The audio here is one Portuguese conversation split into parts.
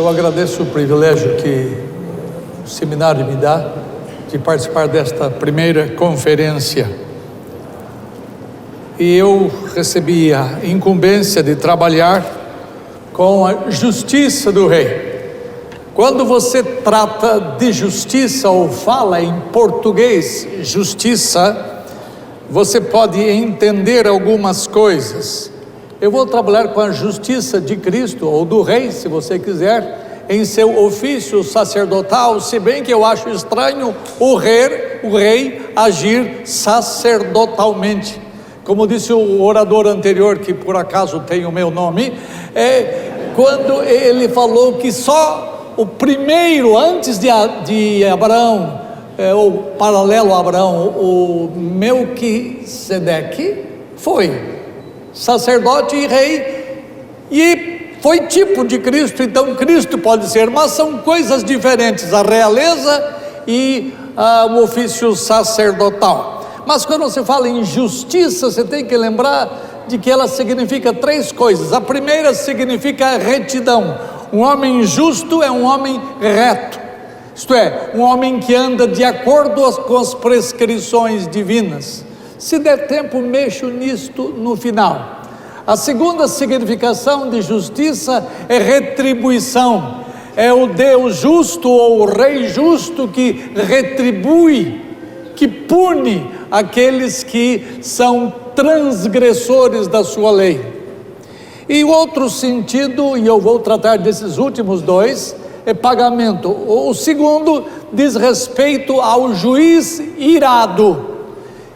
Eu agradeço o privilégio que o seminário me dá de participar desta primeira conferência. E eu recebi a incumbência de trabalhar com a justiça do rei. Quando você trata de justiça ou fala em português justiça, você pode entender algumas coisas. Eu vou trabalhar com a justiça de Cristo ou do rei, se você quiser, em seu ofício sacerdotal, se bem que eu acho estranho o rei agir sacerdotalmente. Como disse o orador anterior, que por acaso tem o meu nome, quando ele falou que só o primeiro, antes de Abraão, o paralelo a Abraão, o Melquisedeque, foi sacerdote e rei, e foi tipo de Cristo. Então Cristo pode ser, mas são coisas diferentes, a realeza e o ofício sacerdotal. Mas quando você fala em justiça, você tem que lembrar de que ela significa três coisas. A primeira significa retidão. Um homem justo é um homem reto, isto é, um homem que anda de acordo com as prescrições divinas. Se der tempo, mexo nisto no final. A segunda significação de justiça é retribuição. É o Deus justo ou o Rei justo que retribui, que pune aqueles que são transgressores da sua lei. E o outro sentido, e eu vou tratar desses últimos dois, é pagamento. O segundo diz respeito ao juiz irado.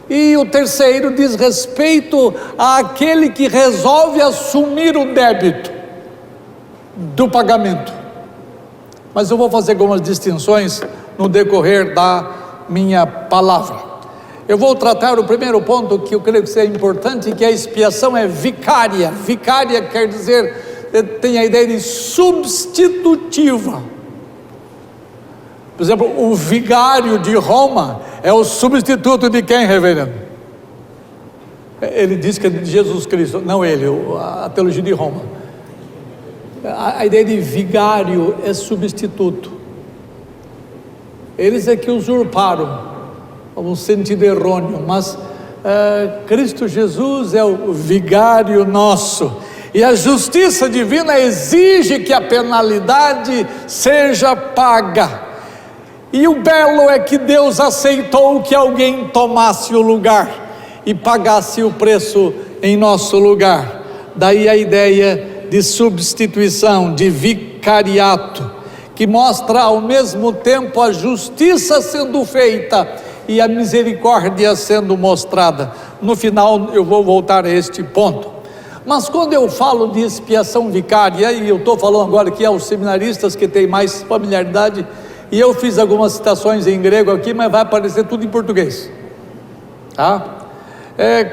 E o terceiro diz respeito àquele que resolve assumir o débito do pagamento. Mas eu vou fazer algumas distinções no decorrer da minha palavra. Eu vou tratar o primeiro ponto que eu creio que seja importante, que a expiação é vicária. Vicária quer dizer, tem a ideia de substitutiva. Por exemplo, o vigário de Roma é o substituto de quem, reverendo? Ele diz que é de Jesus Cristo, não ele, a teologia de Roma. A ideia de vigário é substituto. Eles é que usurparam, um sentido errôneo, mas Cristo Jesus é o vigário nosso. E a justiça divina exige que a penalidade seja paga. E o belo é que Deus aceitou que alguém tomasse o lugar e pagasse o preço em nosso lugar. Daí a ideia de substituição, de vicariato, que mostra ao mesmo tempo a justiça sendo feita e a misericórdia sendo mostrada. No final eu vou voltar a este ponto. Mas quando eu falo de expiação vicária, e eu estou falando agora aqui aos seminaristas que têm mais familiaridade, e eu fiz algumas citações em grego aqui, mas vai aparecer tudo em português, tá?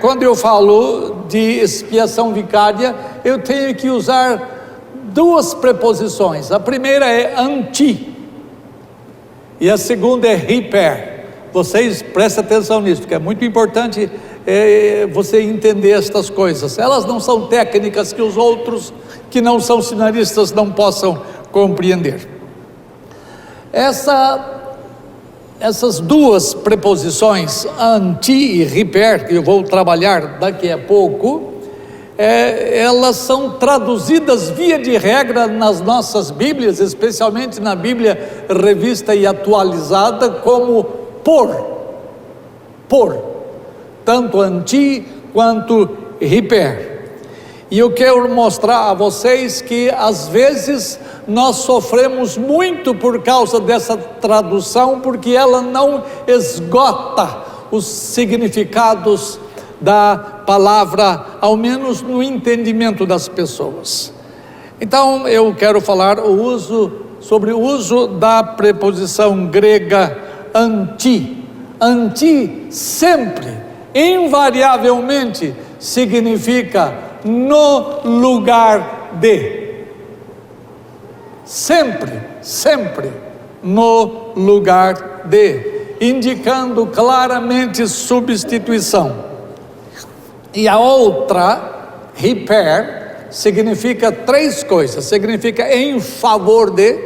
Quando eu falo de expiação vicária, eu tenho que usar duas preposições. A primeira é anti, e a segunda é hiper. Vocês prestem atenção nisso, que é muito importante você entender estas coisas. Elas não são técnicas que os outros que não são seminaristas não possam compreender. Essas duas preposições, anti e hiper, que eu vou trabalhar daqui a pouco, elas são traduzidas via de regra nas nossas Bíblias, especialmente na Bíblia Revista e Atualizada, como por, tanto anti quanto hiper. E eu quero mostrar a vocês que às vezes nós sofremos muito por causa dessa tradução, porque ela não esgota os significados da palavra, ao menos no entendimento das pessoas. Então eu quero falar sobre o uso da preposição grega anti. Anti sempre, invariavelmente, significa no lugar de. Sempre no lugar de, indicando claramente substituição. E a outra, hiper, significa três coisas: significa em favor de,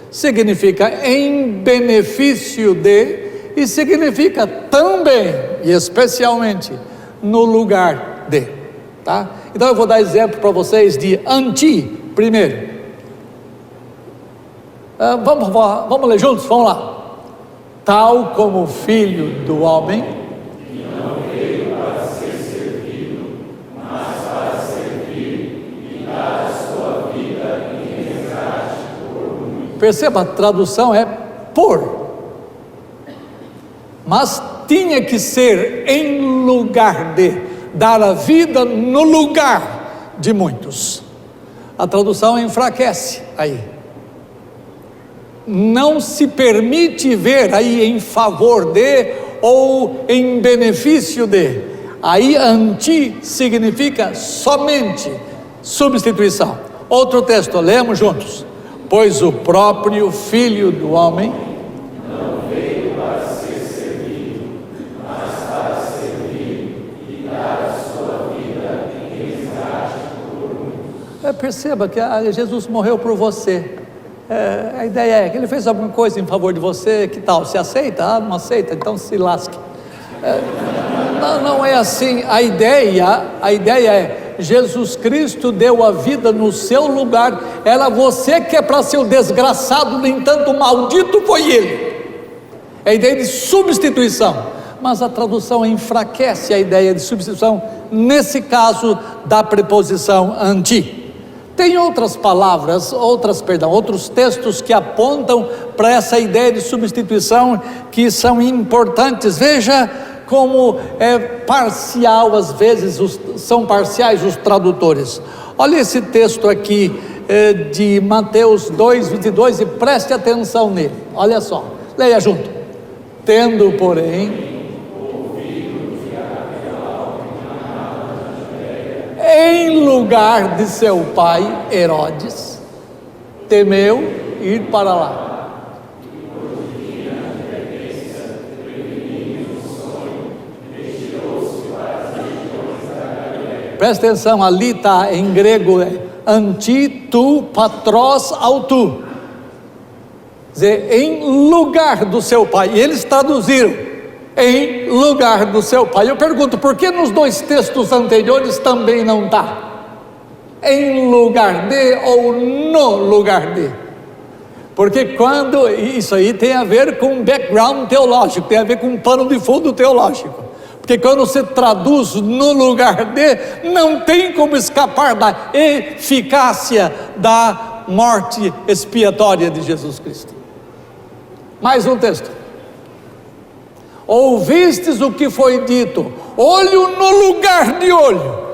significa em benefício de, e significa também e especialmente no lugar de, tá? Então eu vou dar exemplo para vocês de anti primeiro. Vamos ler juntos? Vamos lá. Tal como o Filho do Homem, que não veio para ser servido, mas para servir e dar a sua vida em resgate por muitos. Perceba, a tradução é por, mas tinha que ser em lugar de, dar a vida no lugar de muitos. A tradução enfraquece aí. Não se permite ver aí em favor de ou em benefício de. Aí anti significa somente substituição. Outro texto, lemos juntos. Pois o próprio Filho do Homem não veio para ser servido, mas para servir e dar a sua vida em resgate por muitos. Perceba que Jesus morreu por você. A ideia é que ele fez alguma coisa em favor de você, que tal? Você aceita? Não aceita? Então se lasque. Não é assim. A ideia é, Jesus Cristo deu a vida no seu lugar. Era você que é para ser o desgraçado, no entanto o maldito foi ele. É a ideia de substituição, mas a tradução enfraquece a ideia de substituição, nesse caso da preposição anti. Tem outras palavras, outros textos que apontam para essa ideia de substituição que são importantes. Veja como é parcial, às vezes são parciais os tradutores. Olha esse texto aqui de Mateus 2:22 e preste atenção nele. Olha só, leia junto. Tendo, porém, em lugar de seu pai Herodes, temeu ir para lá. Presta atenção, ali está em grego anti tu patros autu, quer dizer, em lugar do seu pai. E eles traduziram em lugar do seu pai. Eu pergunto, por que nos dois textos anteriores também não está? Em lugar de ou no lugar de? Porque quando, isso aí tem a ver com background teológico, tem a ver com um pano de fundo teológico. Porque quando você traduz no lugar de, não tem como escapar da eficácia da morte expiatória de Jesus Cristo. Mais um texto. Ouvistes o que foi dito, olho no lugar de olho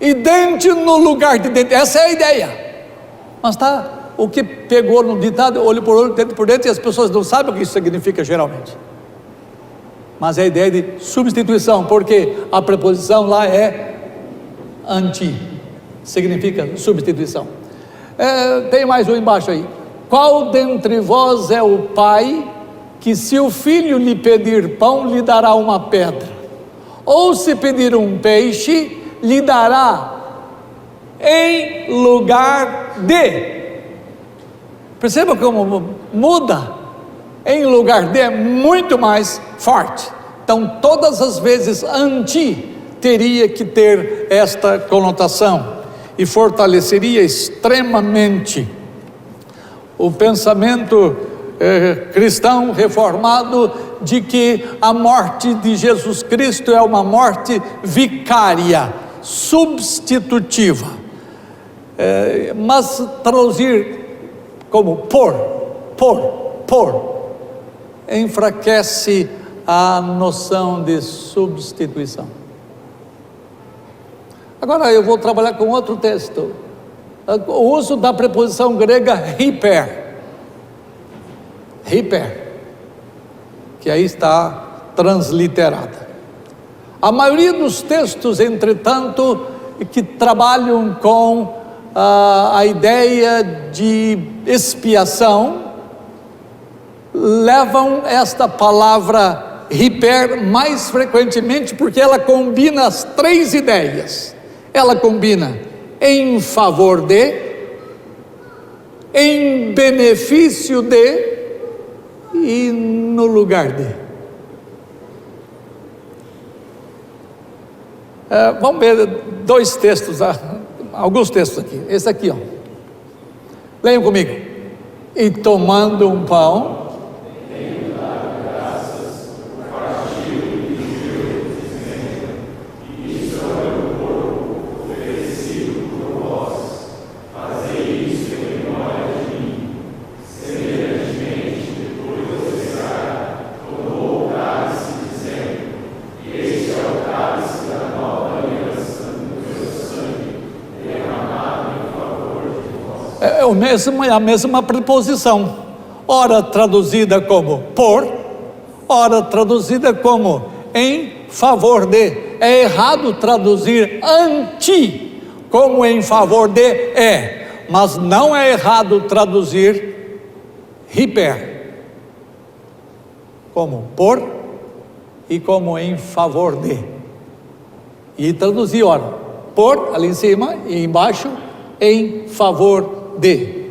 e dente no lugar de dente. Essa é a ideia. Mas tá, o que pegou no ditado, olho por olho, dente por dente, e as pessoas não sabem o que isso significa geralmente. Mas é a ideia de substituição, porque a preposição lá é anti, significa substituição. Tem mais um embaixo aí. Qual dentre vós é o pai que, se o filho lhe pedir pão, lhe dará uma pedra? Ou se pedir um peixe, lhe dará em lugar de? Perceba como muda. Em lugar de é muito mais forte. Então todas as vezes anti teria que ter esta conotação e fortaleceria extremamente o pensamento cristão reformado de que a morte de Jesus Cristo é uma morte vicária, substitutiva. Mas traduzir como por enfraquece a noção de substituição. Agora eu vou trabalhar com outro texto. O uso da preposição grega hiper, que aí está transliterada. A maioria dos textos, entretanto, que trabalham com a ideia de expiação, levam esta palavra hiper mais frequentemente, porque ela combina as três ideias. Ela combina em favor de, em benefício de e no lugar de. Vamos ver dois textos, alguns textos aqui. Esse aqui, ó. Leiam comigo. E tomando um pão, é a mesma preposição, ora traduzida como por, ora traduzida como em favor de. É errado traduzir anti como em favor de, mas não é errado traduzir hiper como por e como em favor de. E traduzir, ora, por ali em cima e embaixo, em favor de.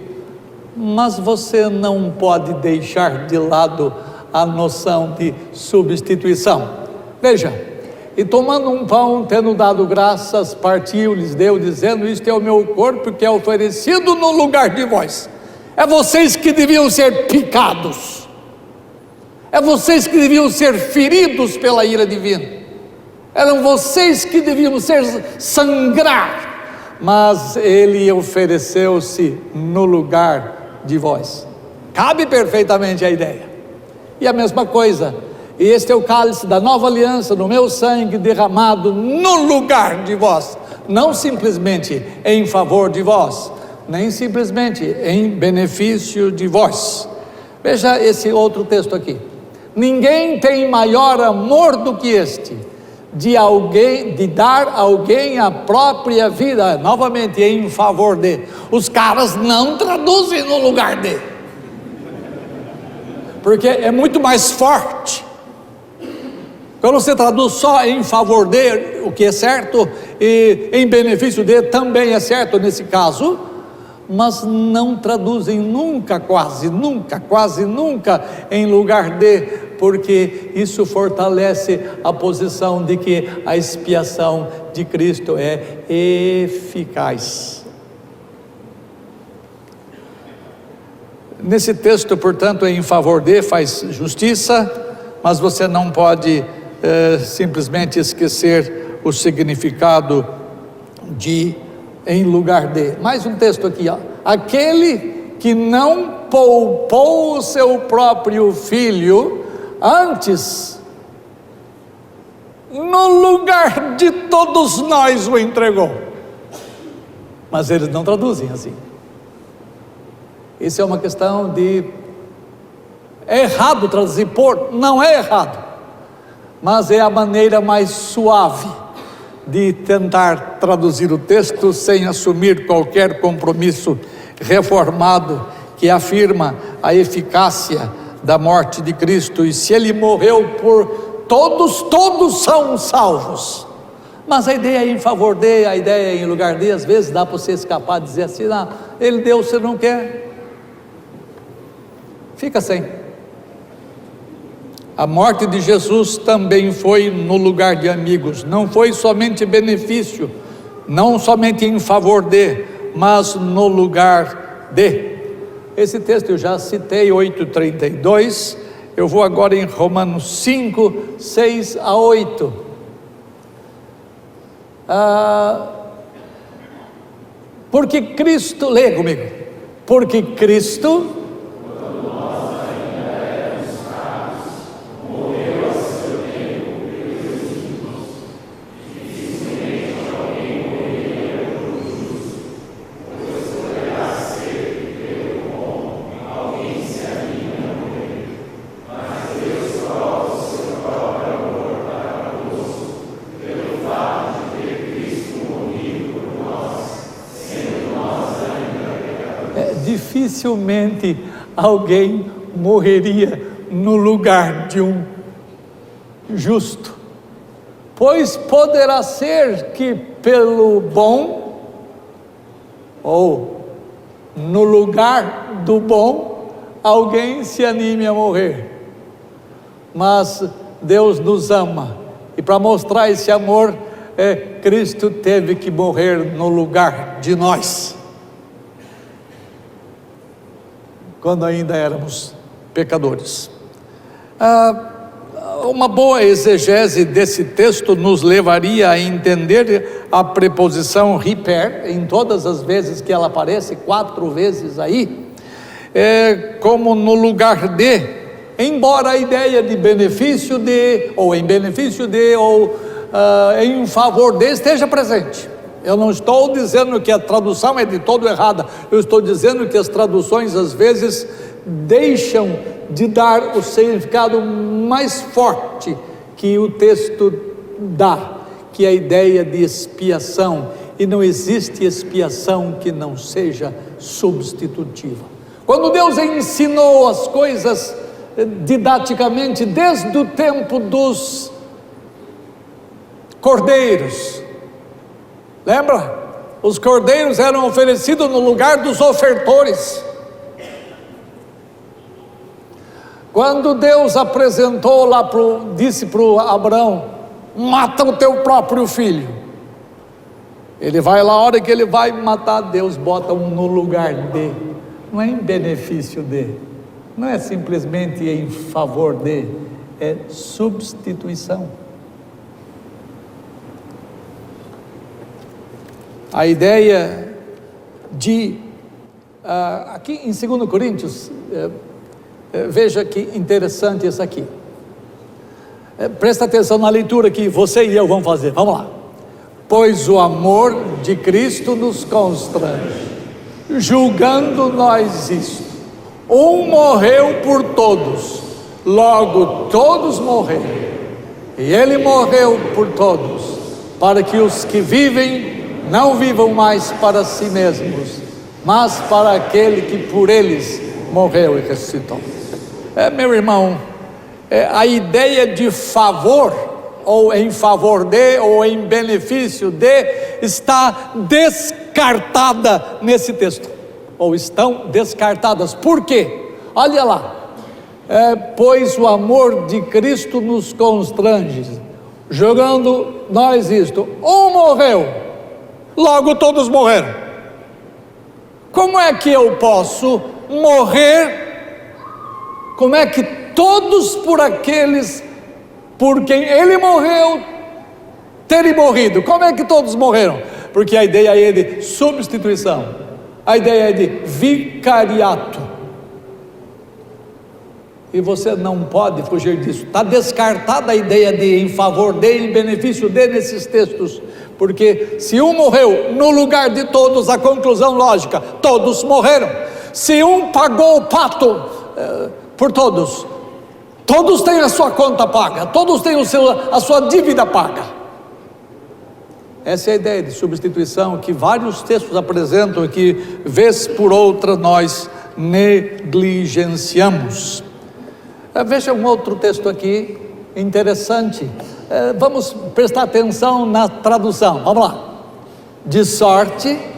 Mas você não pode deixar de lado a noção de substituição. Veja, e tomando um pão, tendo dado graças, partiu, lhes deu, dizendo: isto é o meu corpo que é oferecido no lugar de vós. É vocês que deviam ser picados, é vocês que deviam ser feridos pela ira divina, eram vocês que deviam sangrar, mas ele ofereceu-se no lugar de vós. Cabe perfeitamente a ideia. E a mesma coisa, e este é o cálice da nova aliança, no meu sangue derramado no lugar de vós, não simplesmente em favor de vós, nem simplesmente em benefício de vós. Veja esse outro texto aqui. Ninguém tem maior amor do que este, de dar a alguém a própria vida, novamente em favor de. Os caras não traduzem no lugar de, porque é muito mais forte. Quando você traduz só em favor de, o que é certo, e em benefício de, também é certo nesse caso, mas não traduzem nunca, quase nunca em lugar de, porque isso fortalece a posição de que a expiação de Cristo é eficaz. Nesse texto, portanto, em favor de faz justiça, mas você não pode simplesmente esquecer o significado de em lugar de. Mais um texto aqui, ó. Aquele que não poupou o seu próprio filho, antes, no lugar de todos nós o entregou. Mas eles não traduzem assim. Isso é uma questão de... É errado traduzir por, não é errado, mas é a maneira mais suave de tentar traduzir o texto sem assumir qualquer compromisso reformado que afirma a eficácia da morte de Cristo. E se ele morreu por todos, todos são salvos. Mas a ideia é em favor de, a ideia é em lugar de. Às vezes dá para você escapar e dizer assim: não, ele deu, você não quer, fica sem. A morte de Jesus também foi no lugar de, amigos, não foi somente benefício, não somente em favor de, mas no lugar de. Esse texto eu já citei, 8:32, eu vou agora em Romanos 5, 6 a 8. Porque Cristo, leia comigo, porque Cristo... Dificilmente alguém morreria no lugar de um justo, pois poderá ser que pelo bom ou no lugar do bom, alguém se anime a morrer. Mas Deus nos ama, e para mostrar esse amor, Cristo teve que morrer no lugar de nós, quando ainda éramos pecadores. Uma boa exegese desse texto nos levaria a entender a preposição hiper, em todas as vezes que ela aparece, 4 vezes aí, como no lugar de, embora a ideia de benefício de, ou em benefício de, ou em favor de esteja presente. Eu não estou dizendo que a tradução é de todo errada, eu estou dizendo que as traduções às vezes deixam de dar o significado mais forte que o texto dá, que é a ideia de expiação, e não existe expiação que não seja substitutiva. Quando Deus ensinou as coisas didaticamente desde o tempo dos cordeiros, lembra? Os cordeiros eram oferecidos no lugar dos ofertores. Quando Deus apresentou lá, disse para Abraão: mata o teu próprio filho. Ele vai lá, a hora que ele vai matar, Deus bota um no lugar de, não é em benefício de, não é simplesmente em favor de, é substituição. A ideia de, aqui em 2 Coríntios, veja que interessante isso aqui. Presta atenção na leitura que você e eu vamos fazer, vamos lá. Pois o amor de Cristo nos constrange, julgando nós isto: um morreu por todos, logo todos morreram, e ele morreu por todos, para que os que vivem não vivam mais para si mesmos, mas para aquele que por eles morreu e ressuscitou. Meu irmão, a ideia de favor, ou em favor de, ou em benefício de, está descartada nesse texto, ou estão descartadas. Por quê? Olha lá, pois o amor de Cristo nos constrange, jogando nós isto: um morreu, logo todos morreram. Como é que eu posso morrer? Como é que todos por aqueles por quem ele morreu terem morrido? Como é que todos morreram? Porque a ideia é de substituição, a ideia é de vicariato, e você não pode fugir disso. Está descartada a ideia de em favor de, em benefício de nesses textos, porque se um morreu no lugar de todos, a conclusão lógica: todos morreram. Se um pagou o pato por todos, todos têm a sua conta paga, todos têm a sua dívida paga. Essa é a ideia de substituição que vários textos apresentam e que, vez por outra, nós negligenciamos. Veja um outro texto aqui, interessante. Vamos prestar atenção na tradução, vamos lá. De sorte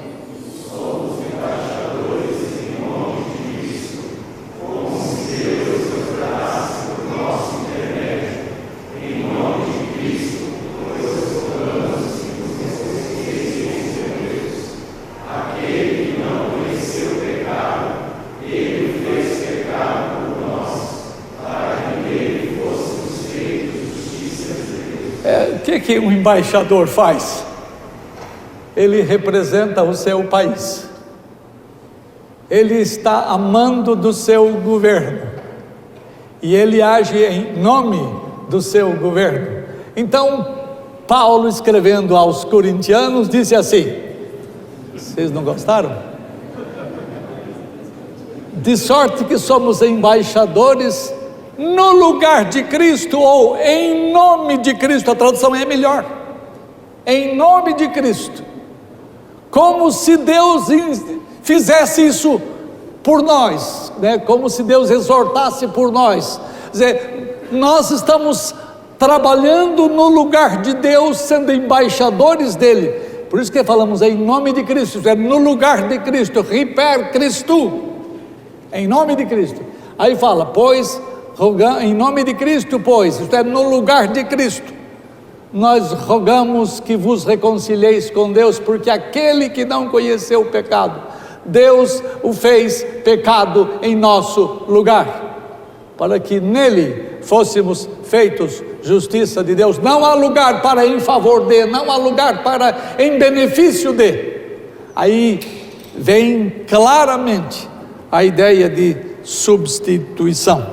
que um embaixador faz? Ele representa o seu país, ele está a mando do seu governo, e ele age em nome do seu governo. Então, Paulo, escrevendo aos Corintianos, disse assim: vocês não gostaram? De sorte que somos embaixadores no lugar de Cristo, ou em nome de Cristo. A tradução é melhor: em nome de Cristo, como se Deus fizesse isso por nós, né? Como se Deus exortasse por nós. Quer dizer, nós estamos trabalhando no lugar de Deus, sendo embaixadores dele, Por isso que falamos em nome de Cristo, isto é, no lugar de Cristo, Riper Christu, em nome de Cristo. Aí fala, pois, em nome de Cristo, pois, isto é, no lugar de Cristo, nós rogamos que vos reconcilieis com Deus, porque aquele que não conheceu o pecado, Deus o fez pecado em nosso lugar, para que nele fôssemos feitos justiça de Deus. Não há lugar para em favor de, não há lugar para em benefício de. Aí vem claramente a ideia de substituição.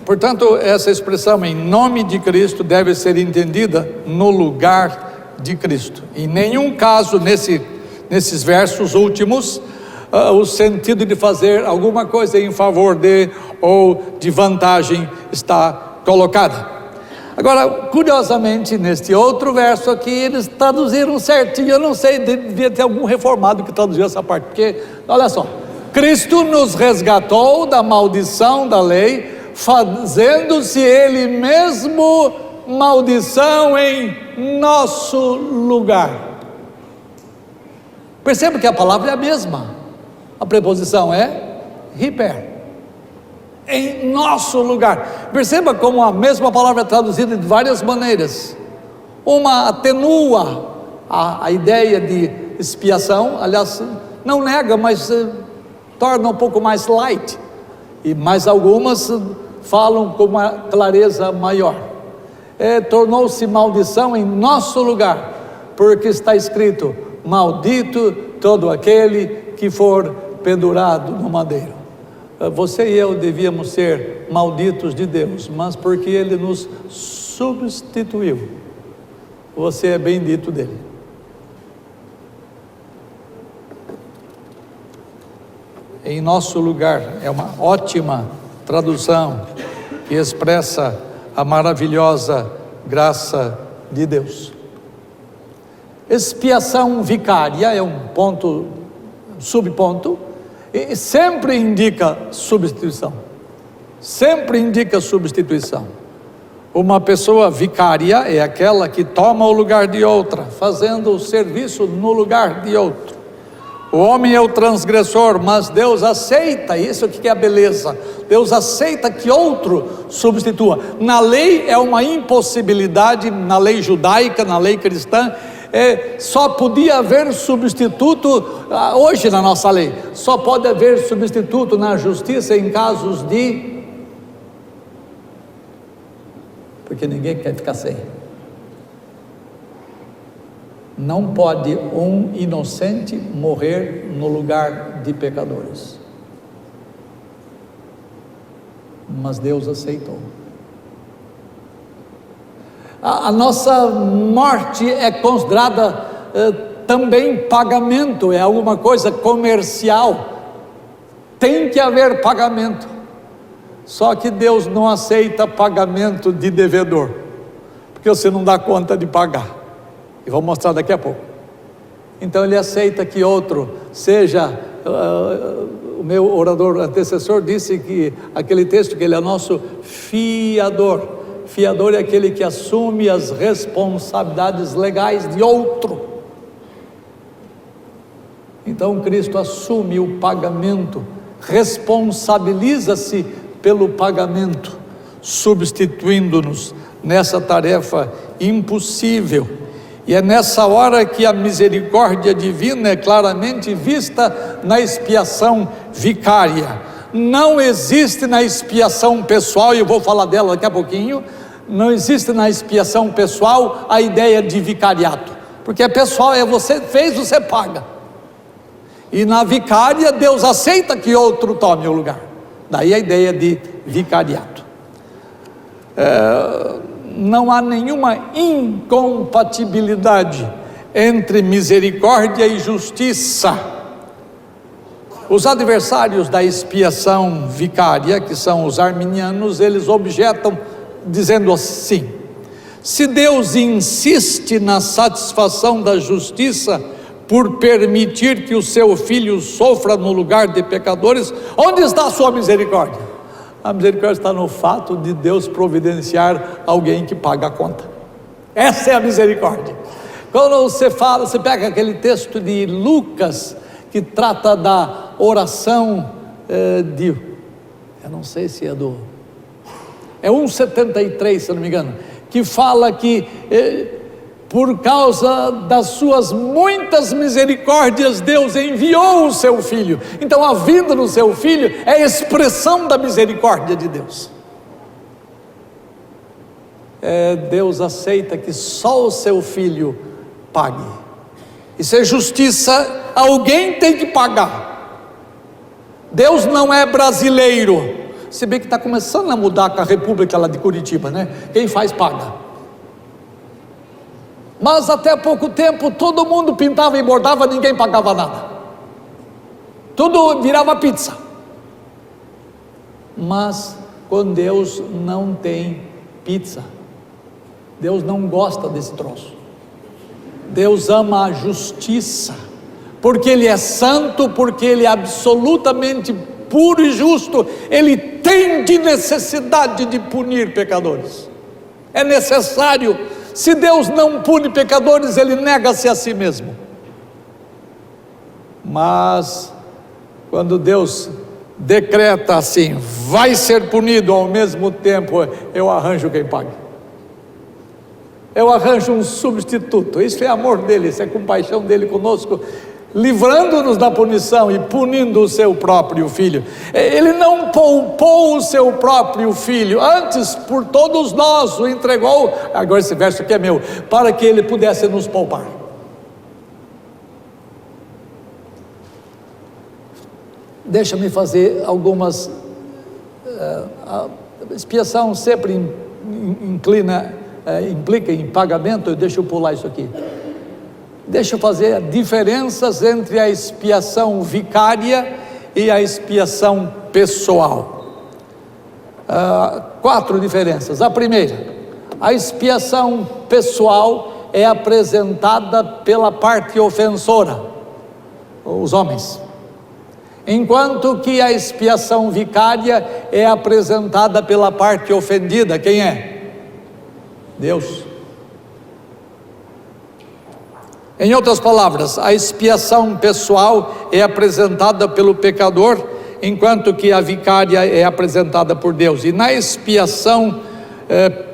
Portanto, essa expressão em nome de Cristo deve ser entendida no lugar de Cristo. Em nenhum caso nesses versos últimos o sentido de fazer alguma coisa em favor de ou de vantagem está colocada. Agora, curiosamente, neste outro verso aqui, eles traduziram certinho. Eu não sei, devia ter algum reformado que traduziu essa parte, porque, olha só, Cristo nos resgatou da maldição da lei, fazendo-se Ele mesmo maldição em nosso lugar. Perceba que a palavra é a mesma, a preposição é hiper, em nosso lugar. Perceba como a mesma palavra é traduzida de várias maneiras. Uma atenua a ideia de expiação, aliás, não nega, mas torna um pouco mais light, e mais algumas falam com uma clareza maior. Tornou-se maldição em nosso lugar, porque está escrito, maldito todo aquele que for pendurado no madeiro. Você e eu devíamos ser malditos de Deus, mas porque Ele nos substituiu, você é bendito dele. Em nosso lugar é uma ótima tradução que expressa a maravilhosa graça de Deus. Expiação vicária é um ponto, subponto, e sempre indica substituição. Sempre indica substituição. Uma pessoa vicária é aquela que toma o lugar de outra, fazendo o serviço no lugar de outro. O homem é o transgressor, mas Deus aceita, isso aqui que é a beleza, Deus aceita que outro substitua. Na lei é uma impossibilidade, na lei judaica, na lei cristã, só podia haver substituto, hoje na nossa lei, só pode haver substituto na justiça em casos de, porque ninguém quer ficar sem. Não pode um inocente morrer no lugar de pecadores. Mas Deus aceitou. A nossa morte é considerada também pagamento, é alguma coisa comercial. Tem que haver pagamento. Só que Deus não aceita pagamento de devedor, porque você não dá conta de pagar. E vou mostrar daqui a pouco. Então Ele aceita que outro seja, o meu orador antecessor disse que aquele texto que Ele é nosso fiador. Fiador é aquele que assume as responsabilidades legais de outro. Então Cristo assume o pagamento, responsabiliza-se pelo pagamento, substituindo-nos nessa tarefa impossível. E é nessa hora que a misericórdia divina é claramente vista na expiação vicária. Não existe na expiação pessoal, e eu vou falar dela daqui a pouquinho, não existe na expiação pessoal a ideia de vicariato, porque é pessoal, você fez, você paga. E na vicária Deus aceita que outro tome o lugar, daí a ideia de vicariato. Não há nenhuma incompatibilidade entre misericórdia e justiça. Os adversários da expiação vicária, que são os arminianos, eles objetam dizendo assim: se Deus insiste na satisfação da justiça por permitir que o seu filho sofra no lugar de pecadores, onde está a sua misericórdia? A misericórdia está no fato de Deus providenciar alguém que paga a conta. Essa é a misericórdia. Quando você fala, você pega aquele texto de Lucas, que trata da oração eu não sei se é 1,73, se eu não me engano, que fala que por causa das suas muitas misericórdias, Deus enviou o seu Filho. Então a vinda do seu Filho é a expressão da misericórdia de Deus. Deus aceita que só o seu Filho pague. Isso é justiça, alguém tem que pagar. Deus não é brasileiro, se bem que está começando a mudar com a República lá de Curitiba, né? Quem faz paga. Mas até pouco tempo todo mundo pintava e bordava, ninguém pagava nada, tudo virava pizza. Mas com Deus não tem pizza. Deus não gosta desse troço. Deus ama a justiça, porque Ele é santo, porque Ele é absolutamente puro e justo. Ele tem de necessidade de punir pecadores, é necessário. Se Deus não pune pecadores, Ele nega-se a si mesmo. Mas quando Deus decreta assim, vai ser punido, ao mesmo tempo eu arranjo quem pague, eu arranjo um substituto. Isso é amor dele, isso é compaixão dele conosco, livrando-nos da punição e punindo o seu próprio Filho. Ele não poupou o seu próprio Filho, antes por todos nós o entregou. Agora esse verso aqui é meu, para que Ele pudesse nos poupar. Deixa-me fazer algumas a expiação sempre implica em pagamento. Deixa eu pular isso aqui. Deixa eu fazer diferenças entre a expiação vicária e a expiação pessoal. 4 diferenças. A primeira, a expiação pessoal é apresentada pela parte ofensora, os homens, enquanto que a expiação vicária é apresentada pela parte ofendida. Quem é? Deus. Em outras palavras, a expiação pessoal é apresentada pelo pecador, enquanto que a vicária é apresentada por Deus. E na expiação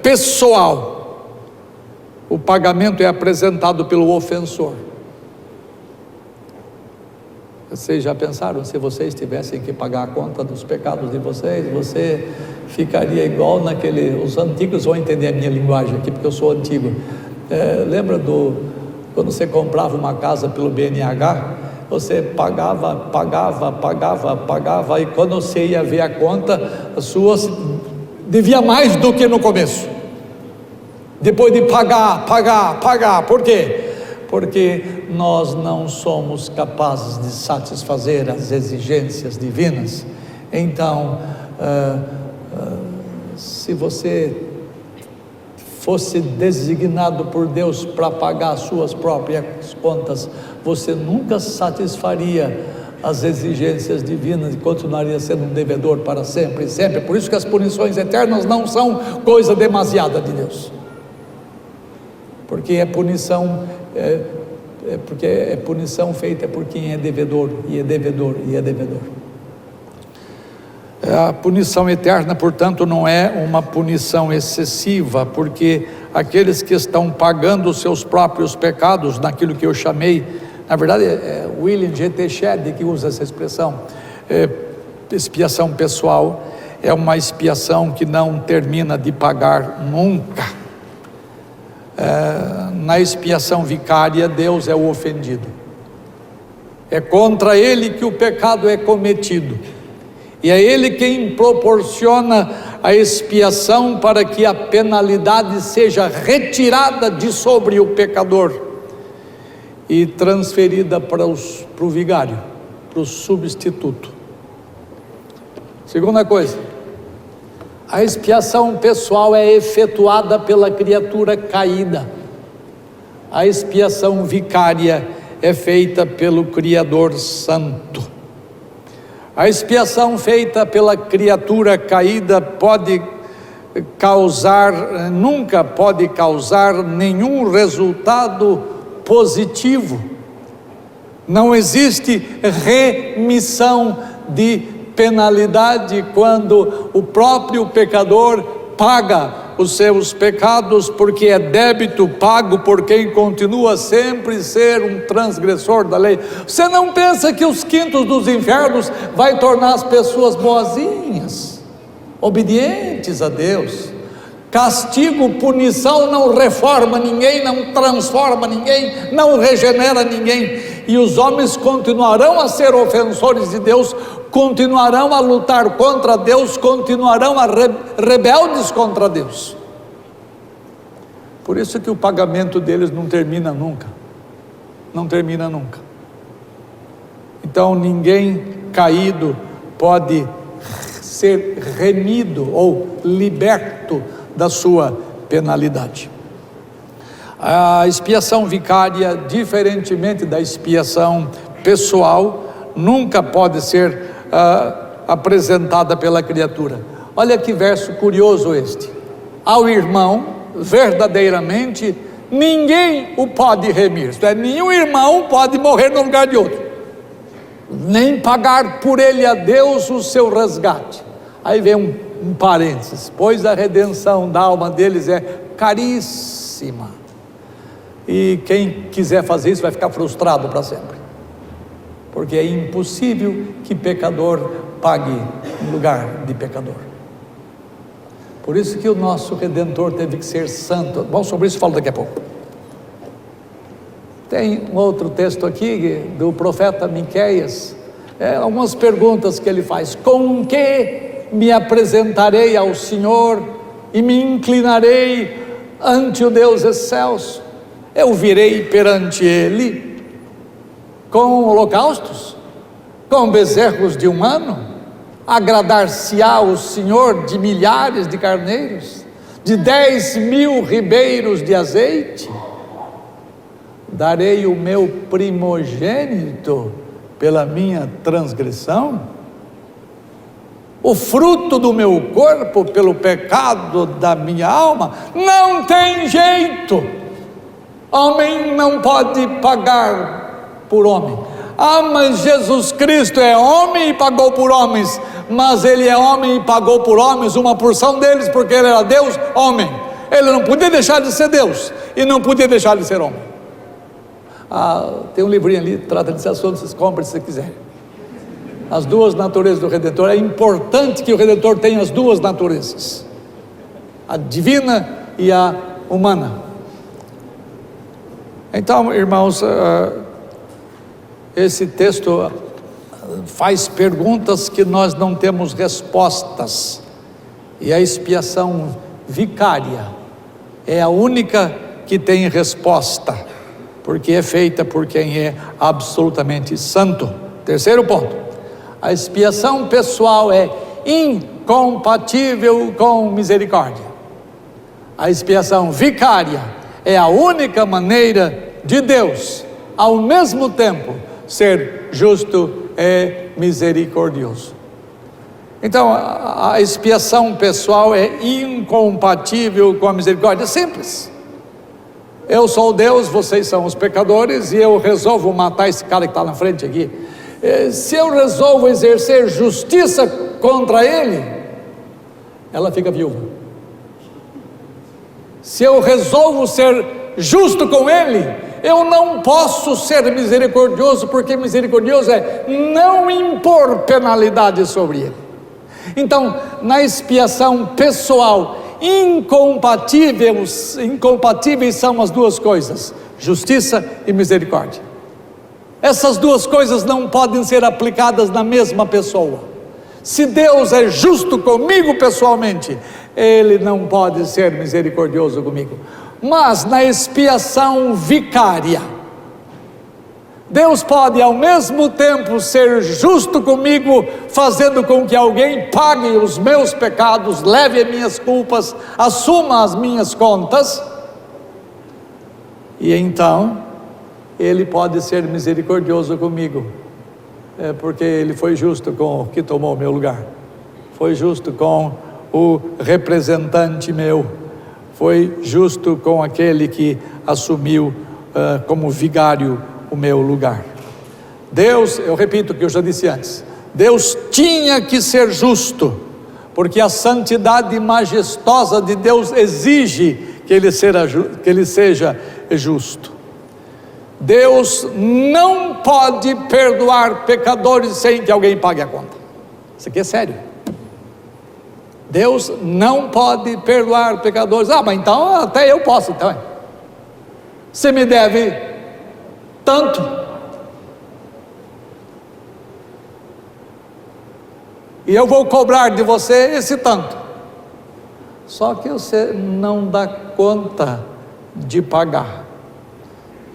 pessoal, o pagamento é apresentado pelo ofensor. Vocês já pensaram, se vocês tivessem que pagar a conta dos pecados de vocês, você ficaria igual os antigos vão entender a minha linguagem aqui, porque eu sou antigo. Lembra quando você comprava uma casa pelo BNH, você pagava, e quando você ia ver a conta, a sua devia mais do que no começo. Depois de pagar, por quê? Porque nós não somos capazes de satisfazer as exigências divinas. Então, se você fosse designado por Deus para pagar as suas próprias contas, você nunca satisfaria as exigências divinas e continuaria sendo um devedor para sempre e sempre. Por isso que as punições eternas não são coisa demasiada de Deus, porque é punição feita por quem é devedor, e é devedor, e é devedor. A punição eterna, portanto, não é uma punição excessiva, porque aqueles que estão pagando os seus próprios pecados, naquilo que eu chamei, na verdade é William G.T. Shedd que usa essa expressão, expiação pessoal, é uma expiação que não termina de pagar nunca. Na expiação vicária, Deus é o ofendido, é contra Ele que o pecado é cometido, e é Ele quem proporciona a expiação para que a penalidade seja retirada de sobre o pecador e transferida para o vigário, para o substituto. Segunda coisa, a expiação pessoal é efetuada pela criatura caída. A expiação vicária é feita pelo Criador Santo. A expiação feita pela criatura caída pode nunca pode causar nenhum resultado positivo. Não existe remissão de penalidade quando o próprio pecador paga os seus pecados, porque é débito pago por quem continua sempre ser um transgressor da lei. Você não pensa que os quintos dos infernos vai tornar as pessoas boazinhas, obedientes a Deus? Castigo, punição não reforma ninguém, não transforma ninguém, não regenera ninguém, e os homens continuarão a ser ofensores de Deus, continuarão a lutar contra Deus, continuarão a rebeldes contra Deus. Por isso que o pagamento deles não termina nunca, não termina nunca. Então ninguém caído pode ser remido ou liberto da sua penalidade. A expiação vicária, diferentemente da expiação pessoal, nunca pode ser apresentada pela criatura. Olha que verso curioso este. Ao irmão, verdadeiramente, ninguém o pode remir. Isto é, nenhum irmão pode morrer no lugar de outro, nem pagar por ele a Deus o seu resgate. Aí vem um parênteses: pois a redenção da alma deles é caríssima, e quem quiser fazer isso vai ficar frustrado para sempre, porque é impossível que pecador pague em lugar de pecador. Por isso que o nosso Redentor teve que ser santo. Bom, sobre isso eu falo daqui a pouco. Tem um outro texto aqui do profeta Miqueias, algumas perguntas que ele faz: com que me apresentarei ao Senhor e me inclinarei ante o Deus excelso? Eu virei perante ele com holocaustos, com bezerros de um ano? Agradar-se-á o Senhor de milhares de carneiros, de 10.000 ribeiros de azeite? Darei o meu primogênito pela minha transgressão, o fruto do meu corpo pelo pecado da minha alma? Não tem jeito. Homem não pode pagar por homem. Mas Jesus Cristo é homem e pagou por homens, mas ele é homem e pagou por homens, uma porção deles, porque ele era Deus, homem. Ele não podia deixar de ser Deus e não podia deixar de ser homem. Tem um livrinho ali, trata desse assunto, vocês comprem se vocês quiserem. As duas naturezas do Redentor. É importante que o Redentor tenha as duas naturezas, a divina e a humana. Então, irmãos, esse texto faz perguntas que nós não temos respostas, e a expiação vicária é a única que tem resposta, porque é feita por quem é absolutamente santo. Terceiro ponto: a expiação pessoal é incompatível com misericórdia. A expiação vicária é a única maneira de Deus, ao mesmo tempo, ser justo e misericordioso. Então, a expiação pessoal é incompatível com a misericórdia. Simples. Eu sou Deus, vocês são os pecadores, e eu resolvo matar esse cara que está na frente aqui. Se eu resolvo exercer justiça contra ele, ela fica viúva. Se eu resolvo ser justo com ele, eu não posso ser misericordioso, porque misericordioso é não impor penalidade sobre ele. Então, na expiação pessoal, incompatíveis são as duas coisas: justiça e misericórdia. Essas duas coisas não podem ser aplicadas na mesma pessoa. Se Deus é justo comigo pessoalmente, ele não pode ser misericordioso comigo. Mas na expiação vicária, Deus pode ao mesmo tempo ser justo comigo, fazendo com que alguém pague os meus pecados, leve as minhas culpas, assuma as minhas contas, e então ele pode ser misericordioso comigo, porque ele foi justo com o que tomou o meu lugar, foi justo com o representante meu, foi justo com aquele que assumiu como vigário o meu lugar. Deus, eu repito o que eu já disse antes, Deus tinha que ser justo, porque a santidade majestosa de Deus exige que Ele seja justo. Deus não pode perdoar pecadores sem que alguém pague a conta. Isso aqui é sério. Deus não pode perdoar pecadores. Mas então até eu posso, então. Você me deve tanto. E eu vou cobrar de você esse tanto. Só que você não dá conta de pagar.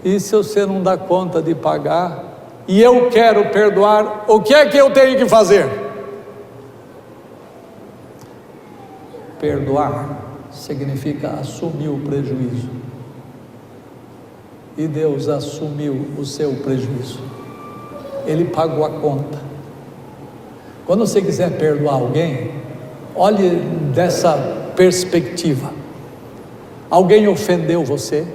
E se você não dá conta de pagar, e eu quero perdoar, o que é que eu tenho que fazer? Perdoar significa assumir o prejuízo. E Deus assumiu o seu prejuízo. Ele pagou a conta. Quando você quiser perdoar alguém, olhe dessa perspectiva. Alguém ofendeu você,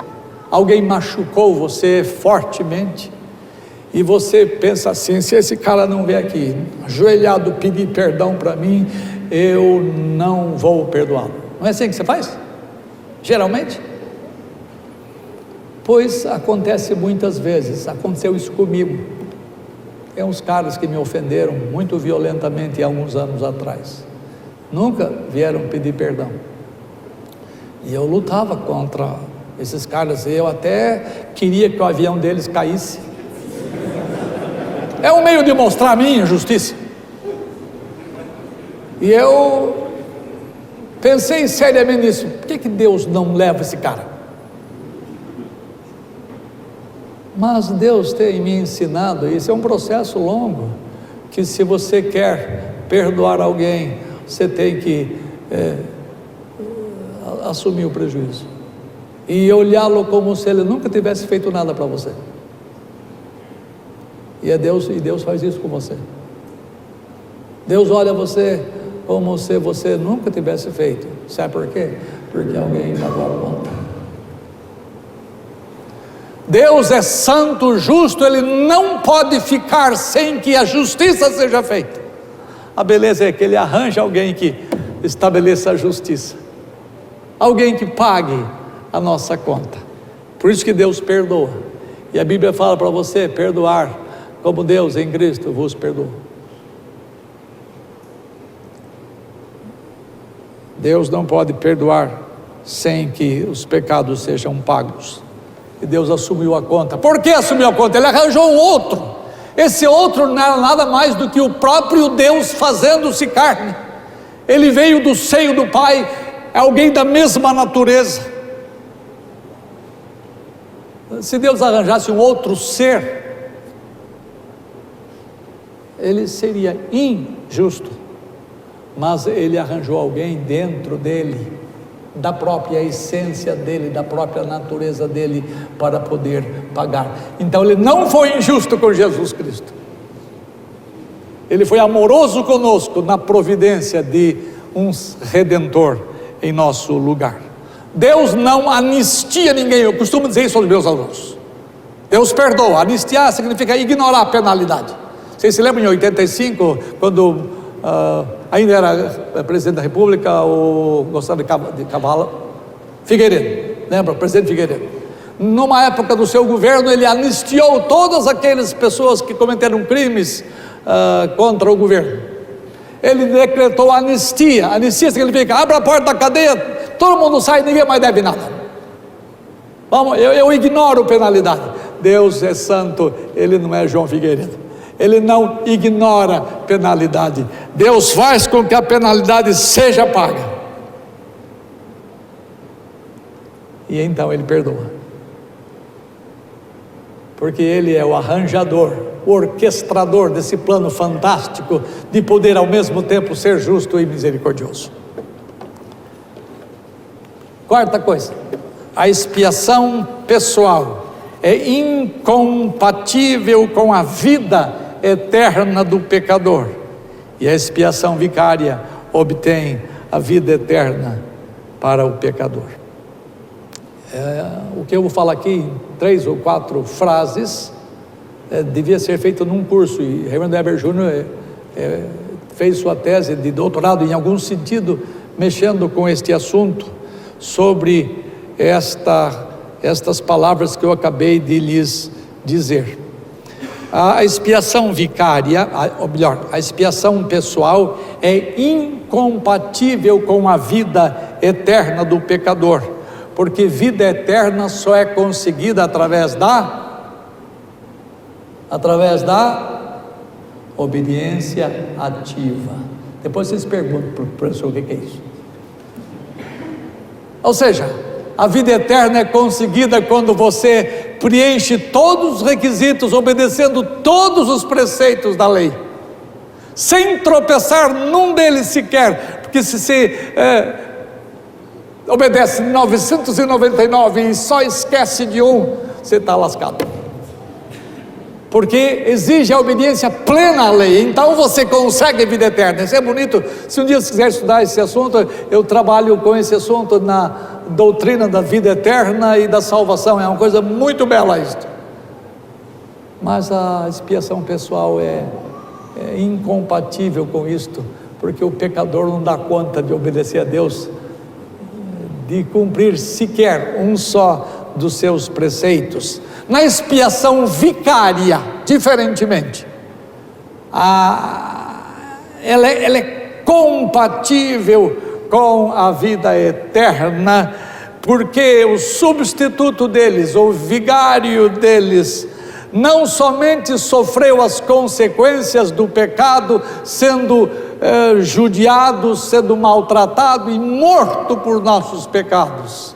alguém machucou você fortemente, e você pensa assim: se esse cara não vier aqui, ajoelhado, pedir perdão para mim, eu não vou perdoá-lo. Não é assim que você faz? Geralmente? Pois acontece muitas vezes. Aconteceu isso comigo. Tem uns caras que me ofenderam muito violentamente há alguns anos atrás. Nunca vieram pedir perdão. E eu lutava contra esses caras. Eu até queria que o avião deles caísse. É um meio de mostrar a minha justiça. E eu pensei seriamente nisso. Por que Deus não leva esse cara? Mas Deus tem me ensinado, isso é um processo longo, que se você quer perdoar alguém, você tem que assumir o prejuízo e olhá-lo como se ele nunca tivesse feito nada para você. E Deus faz isso com você. Deus olha você como se você nunca tivesse feito. Sabe por quê? Porque alguém pagou a conta. Deus é santo, justo, Ele não pode ficar sem que a justiça seja feita. A beleza é que Ele arranja alguém que estabeleça a justiça, alguém que pague a nossa conta. Por isso que Deus perdoa. E a Bíblia fala para você perdoar como Deus em Cristo vos perdoou. Deus não pode perdoar sem que os pecados sejam pagos. E Deus assumiu a conta. Por que assumiu a conta? Ele arranjou um outro. Esse outro não era nada mais do que o próprio Deus fazendo-se carne. Ele veio do seio do Pai, é alguém da mesma natureza. Se Deus arranjasse um outro ser, ele seria injusto. Mas Ele arranjou alguém dentro dele, da própria essência dele, da própria natureza dele, para poder pagar. Então Ele não foi injusto com Jesus Cristo. Ele foi amoroso conosco na providência de um Redentor em nosso lugar. Deus não anistia ninguém. Eu costumo dizer isso aos meus alunos. Deus perdoa. Anistiar significa ignorar a penalidade. Vocês se lembram em 85, quando ainda era presidente da República, o Gonçalo de Cavallo Figueiredo, lembra? Presidente Figueiredo. Numa época do seu governo, ele anistiou todas aquelas pessoas que cometeram crimes contra o governo. Ele decretou anistia. Anistia significa: abra a porta da cadeia, todo mundo sai, ninguém mais deve nada. Vamos, eu ignoro penalidade. Deus é santo, Ele não é João Figueiredo. Ele não ignora penalidade. Deus faz com que a penalidade seja paga. E então Ele perdoa. Porque Ele é o arranjador, o orquestrador desse plano fantástico de poder ao mesmo tempo ser justo e misericordioso. Quarta coisa, a expiação pessoal é incompatível com a vida eterna do pecador, e a expiação vicária obtém a vida eterna para o pecador. O que eu vou falar aqui em 3 ou 4 frases, devia ser feito num curso, e Reverendo Heber Júnior fez sua tese de doutorado, em algum sentido, mexendo com este assunto, sobre estas palavras que eu acabei de lhes dizer. A expiação vicária, ou melhor, a expiação pessoal é incompatível com a vida eterna do pecador, porque vida eterna só é conseguida através da obediência ativa. Depois vocês perguntam para o professor o que é isso. Ou seja, a vida eterna é conseguida quando você preenche todos os requisitos, obedecendo todos os preceitos da lei, sem tropeçar num deles sequer, porque se você obedece 999 e só esquece de um, você está lascado, porque exige a obediência plena à lei. Então você consegue vida eterna. Isso é bonito. Se um dia você quiser estudar esse assunto, eu trabalho com esse assunto na doutrina da vida eterna e da salvação. É uma coisa muito bela isto. Mas a expiação pessoal é incompatível com isto, porque o pecador não dá conta de obedecer a Deus, de cumprir sequer um só dos seus preceitos. Na expiação vicária, diferentemente, ela é compatível com a vida eterna, porque o substituto deles, o vigário deles, não somente sofreu as consequências do pecado, sendo judiado, sendo maltratado e morto por nossos pecados,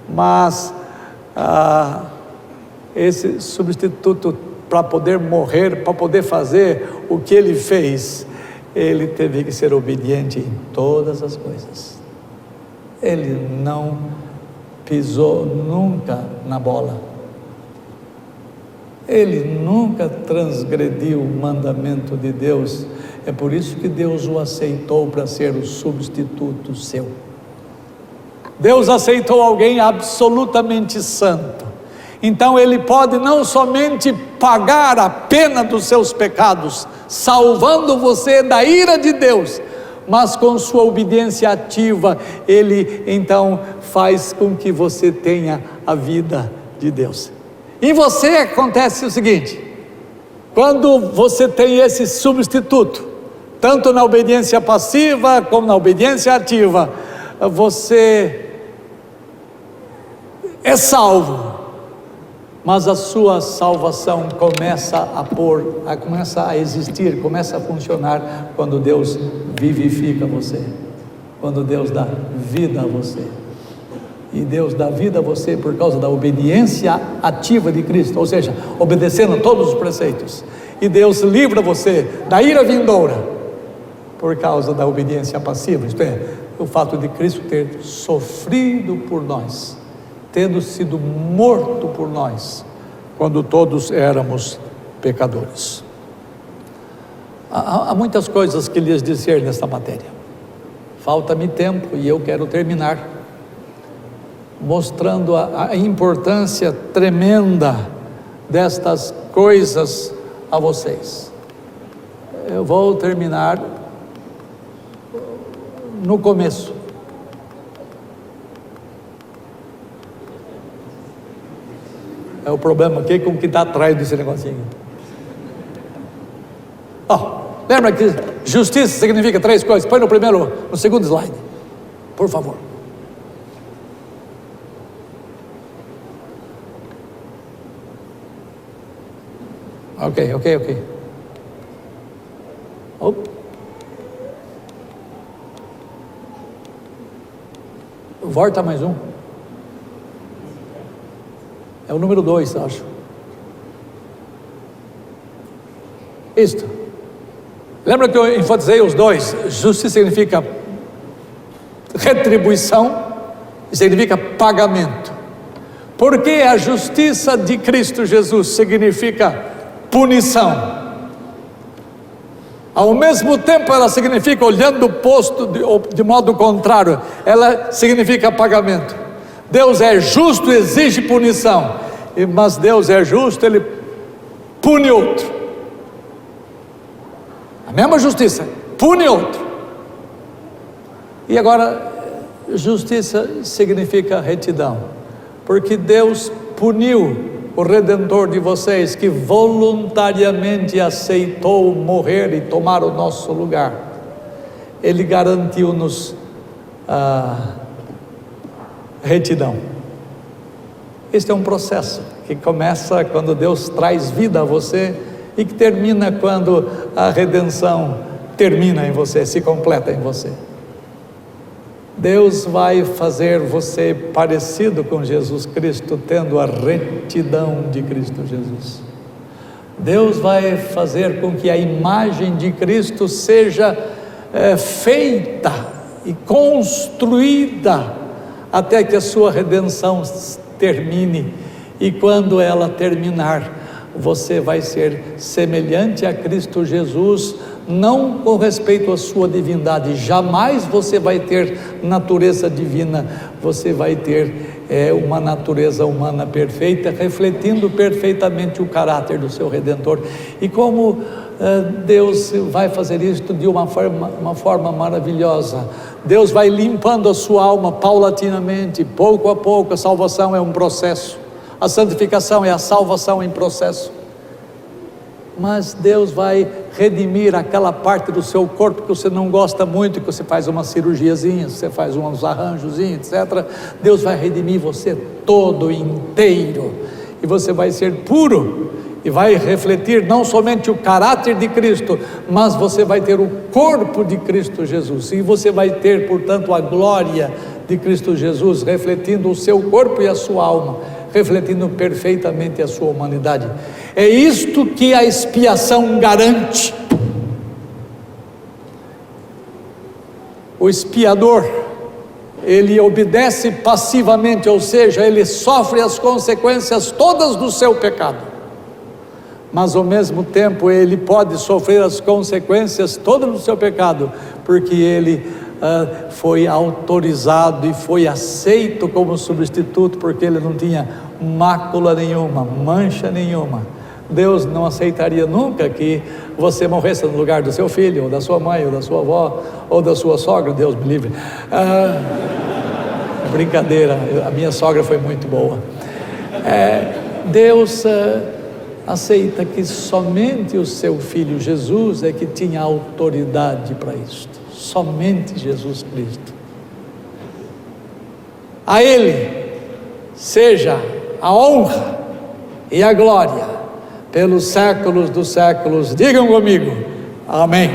mas esse substituto, para poder morrer, para poder fazer o que ele fez, ele teve que ser obediente em todas as coisas. Ele não pisou nunca na bola, ele nunca transgrediu o mandamento de Deus. É por isso que Deus o aceitou para ser o substituto seu. Deus aceitou alguém absolutamente santo. Então ele pode não somente pagar a pena dos seus pecados, salvando você da ira de Deus, mas com sua obediência ativa, ele então faz com que você tenha a vida de Deus. Em você acontece o seguinte: quando você tem esse substituto, tanto na obediência passiva como na obediência ativa, você é salvo, mas a sua salvação começa a existir, começa a funcionar quando Deus vivifica você, quando Deus dá vida a você. E Deus dá vida a você por causa da obediência ativa de Cristo, ou seja, obedecendo todos os preceitos. E Deus livra você da ira vindoura por causa da obediência passiva, isto é, o fato de Cristo ter sofrido por nós, tendo sido morto por nós, quando todos éramos pecadores. Há muitas coisas que lhes dizer nesta matéria. Falta-me tempo e eu quero terminar mostrando a importância tremenda destas coisas a vocês. Eu vou terminar no começo. É o problema aqui com o que está atrás desse negocinho. Lembra que justiça significa 3 coisas? Põe no segundo slide, por favor. Ok. Volta mais um. É o número 2, acho. Isto. Lembra que eu enfatizei os 2? Justiça significa retribuição e significa pagamento. Porque a justiça de Cristo Jesus significa punição. Ao mesmo tempo, ela significa olhando o posto de modo contrário, ela significa pagamento. Deus é justo, exige punição, mas Deus é justo, Ele pune outro. A mesma justiça, pune outro. E agora, justiça significa retidão, porque Deus puniu o Redentor de vocês, que voluntariamente aceitou morrer e tomar o nosso lugar. Ele garantiu-nos a retidão. Este é um processo que começa quando Deus traz vida a você e que termina quando a redenção termina em você, se completa em você. Deus vai fazer você parecido com Jesus Cristo, tendo a retidão de Cristo Jesus. Deus vai fazer com que a imagem de Cristo seja feita e construída até que a sua redenção termine. E quando ela terminar, você vai ser semelhante a Cristo Jesus, não com respeito à sua divindade, jamais você vai ter natureza divina, você vai ter uma natureza humana perfeita, refletindo perfeitamente o caráter do seu Redentor. E como Deus vai fazer isso de uma forma maravilhosa, Deus vai limpando a sua alma paulatinamente, pouco a pouco. A salvação é um processo, a santificação é a salvação em processo. Mas Deus vai redimir aquela parte do seu corpo que você não gosta muito, que você faz uma cirurgiazinha, você faz uns arranjozinhos, etc. Deus vai redimir você todo inteiro, e você vai ser puro, e vai refletir não somente o caráter de Cristo, mas você vai ter o corpo de Cristo Jesus, e você vai ter, portanto, a glória de Cristo Jesus, refletindo o seu corpo e a sua alma, refletindo perfeitamente a sua humanidade. É isto que a expiação garante. O expiador, ele obedece passivamente, ou seja, ele sofre as consequências todas do seu pecado, mas ao mesmo tempo ele pode sofrer as consequências todas do seu pecado, porque ele foi autorizado e foi aceito como substituto, porque ele não tinha mácula nenhuma, mancha nenhuma. Deus não aceitaria nunca que você morresse no lugar do seu filho, ou da sua mãe, ou da sua avó, ou da sua sogra. Deus me livre. Brincadeira, a minha sogra foi muito boa. Deus aceita que somente o seu Filho Jesus é que tinha autoridade para isto. Somente Jesus Cristo. A Ele seja a honra e a glória pelos séculos dos séculos. Digam comigo, amém.